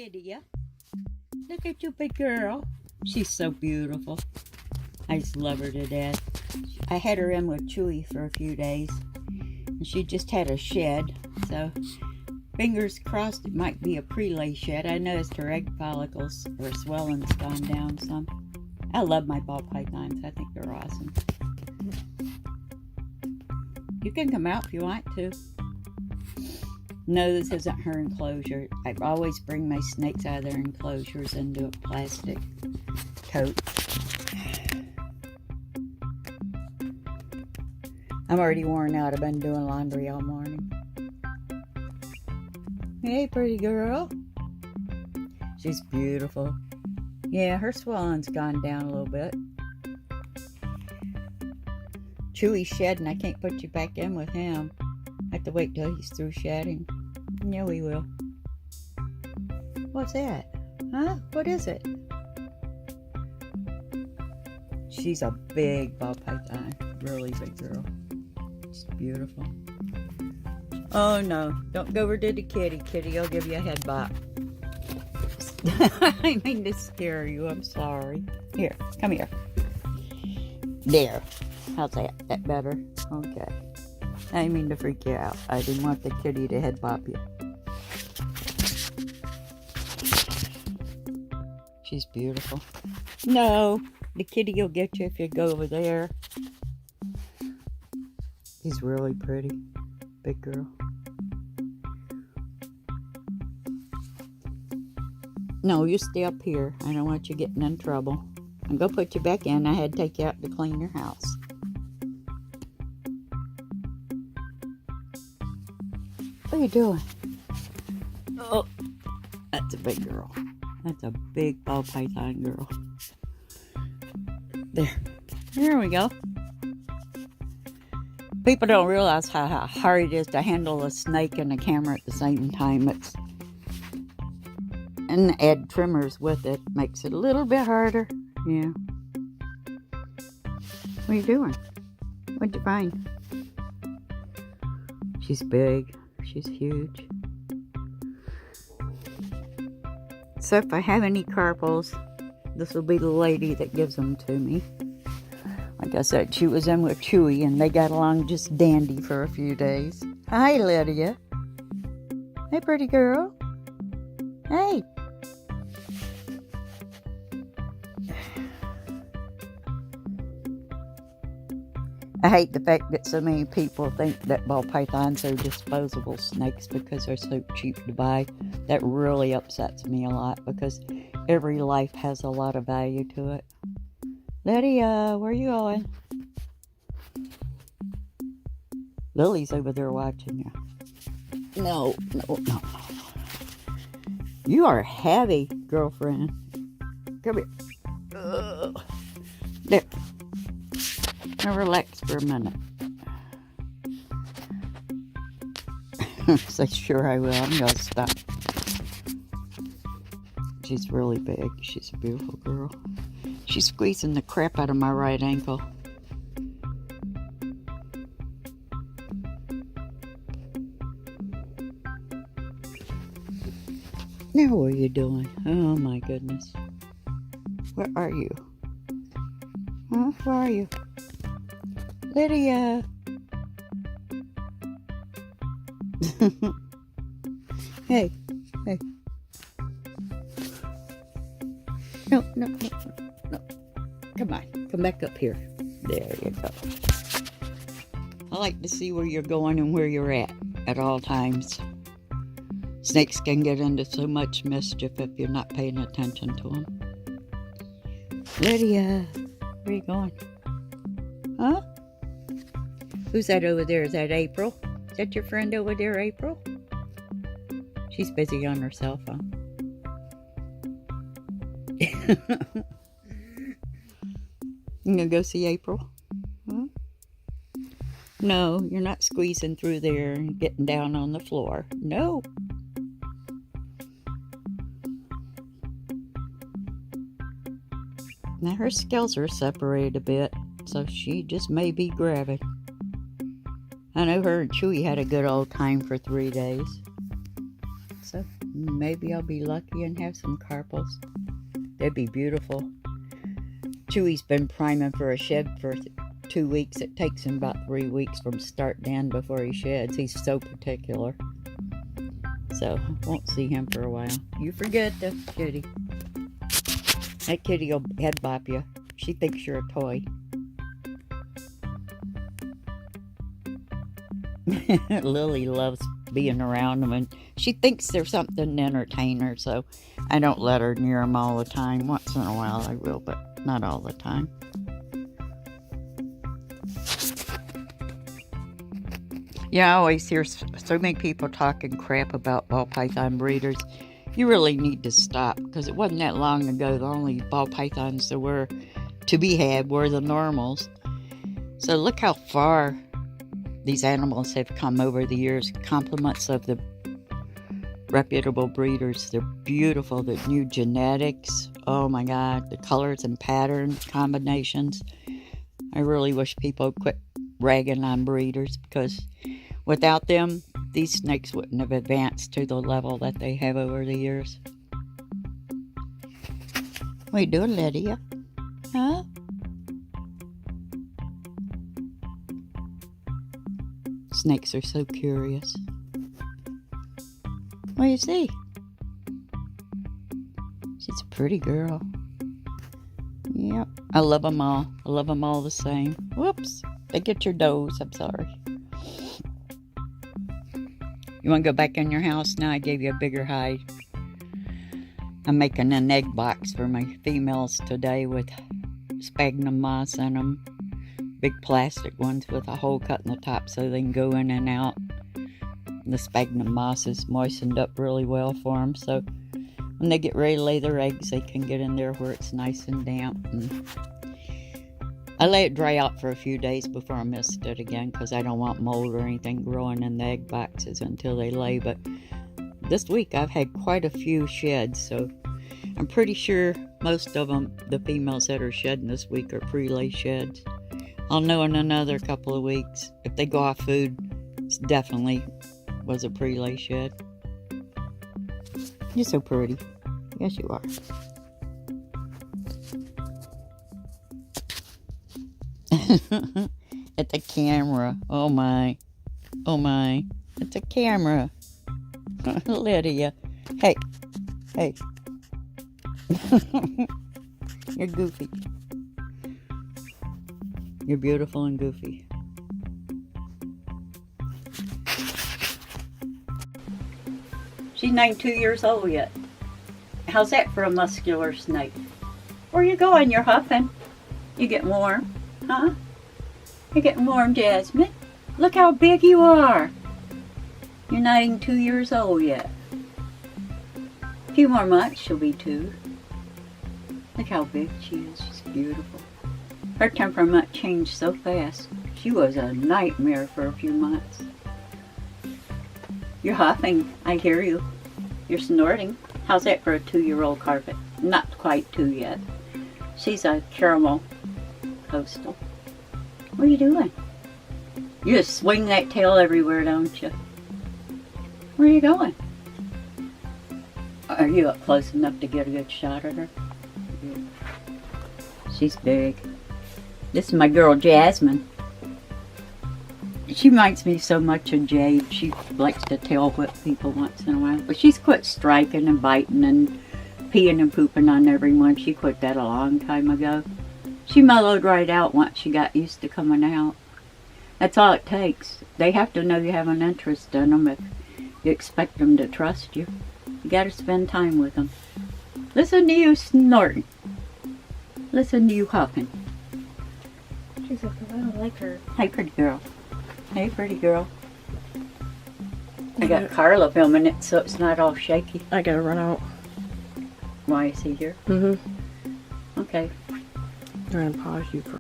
Lydia. Look at you, big girl. She's so beautiful. I just love her to death. I had her in with Chewy for a few days, and she just had a shed, so fingers crossed it might be a pre-lay shed. I noticed her egg follicles or swelling's gone down some. I love my ball pythons. I think they're awesome. You can come out if you want to. No, this isn't her enclosure. I always bring my snakes out of their enclosures into a plastic coat. I'm already worn out. I've been doing laundry all morning. Hey, pretty girl. She's beautiful. Yeah, her swelling's gone down a little bit. Chewy's shedding. I can't put you back in with him. I have to wait till he's through shedding. Yeah, we will. What's that? Huh? What is it? She's a big ball python. Really big girl. She's beautiful. Oh no, don't go over to the kitty. Kitty will give you a head bop. I didn't mean to scare you. I'm sorry. Here, come here. There. How's that? That better? Okay. I didn't mean to freak you out. I didn't want the kitty to head bop you. She's beautiful. No, the kitty will get you if you go over there. She's really pretty. Big girl. No, you stay up here. I don't want you getting in trouble. I'm going to put you back in. I had to take you out to clean your house. What are you doing? Oh, that's a big girl. That's a big ball python girl. There we go. People don't realize how hard it is to handle a snake and a camera at the same time. And add trimmers with it. Makes it a little bit harder. Yeah. What are you doing? What'd you find? She's big. She's huge. So if I have any carpals, this will be the lady that gives them to me. Like I said, she was in with Chewy and they got along just dandy for a few days. Hi, Lydia. Hey, pretty girl. Hey. I hate the fact that so many people think that ball pythons are disposable snakes because they're so cheap to buy. That really upsets me a lot because every life has a lot of value to it. Lydia, where are you going? Lily's over there watching you. No. You are heavy, girlfriend. Come here. There. Now relax for a minute. Say, sure I will. I'm going to stop. She's really big. She's a beautiful girl. She's squeezing the crap out of my right ankle. Now what are you doing? Oh my goodness. Where are you? Huh? Where are you? Lydia! Hey. No. Come on, come back up here. There you go. I like to see where you're going and where you're at all times. Snakes can get into so much mischief if you're not paying attention to them. Lydia, where are you going? Huh? Who's that over there? Is that April? Is that your friend over there, April? She's busy on her cell phone. You gonna go see April? Huh? No, you're not squeezing through there and getting down on the floor. No. Now her scales are separated a bit, so she just may be grabbing. I know her and Chewy had a good old time for 3 days. So maybe I'll be lucky and have some carpals. That'd be beautiful. Chewy's been priming for a shed for 2 weeks. It takes him about 3 weeks from start to end before he sheds. He's so particular. So, won't see him for a while. You forget the kitty. That kitty will head bop you. She thinks you're a toy. Lily loves being around them, and she thinks they're something to entertain her, so I don't let her near them all the time. Once in a while I will, but not all the time. Yeah, I always hear so many people talking crap about ball python breeders. You really need to stop, because it wasn't that long ago the only ball pythons there were to be had were the normals. So look how far these animals have come over the years. Compliments of the reputable breeders. They're beautiful. The new genetics. Oh my God. The colors and patterns, combinations. I really wish people would quit ragging on breeders, because without them, these snakes wouldn't have advanced to the level that they have over the years. What are you doing, Lydia? Huh? Snakes are so curious. What do you see? She's a pretty girl. Yep. I love them all. I love them all the same. Whoops. They get your dose. I'm sorry. You want to go back in your house now? I gave you a bigger hide. I'm making an egg box for my females today with sphagnum moss in them. Big plastic ones with a hole cut in the top so they can go in and out. The sphagnum moss is moistened up really well for them, so when they get ready to lay their eggs, they can get in there where it's nice and damp. And I let it dry out for a few days before I mist it again, because I don't want mold or anything growing in the egg boxes until they lay. But this week I've had quite a few sheds, so I'm pretty sure most of them, the females that are shedding this week, are pre-lay sheds. I'll know in another couple of weeks. If they go off food, it definitely was a pre-lay shed. You're so pretty. Yes, you are. At the camera. Oh my. Oh my. It's a camera. Lydia. Hey. Hey. You're goofy. You're beautiful and goofy. She's 92 years old yet. How's that for a muscular snake? Where you going? You're huffing. You getting warm? Huh? You're getting warm, Jasmine? Look how big you are. You're not even 2 years old yet. A few more months, she'll be 2. Look how big she is. She's beautiful. Her temperament changed so fast. She was a nightmare for a few months. You're huffing. I hear you. You're snorting. How's that for a 2-year-old carpet? Not quite 2 yet. She's a caramel coastal. What are you doing? You just swing that tail everywhere, don't you? Where are you going? Are you up close enough to get a good shot at her? Yeah. She's big. This is my girl Jasmine. She reminds me so much of Jade. She likes to tail whip people once in a while. But she's quit striking and biting and peeing and pooping on everyone. She quit that a long time ago. She mellowed right out once she got used to coming out. That's all it takes. They have to know you have an interest in them if you expect them to trust you. You got to spend time with them. Listen to you snorting. Listen to you huffing. She's like, I don't like her. Hey, pretty girl. Hey, pretty girl. I got Carla filming it so it's not all shaky. I gotta run out. Why is he here? Mm-hmm. Okay. I'm gonna pause you for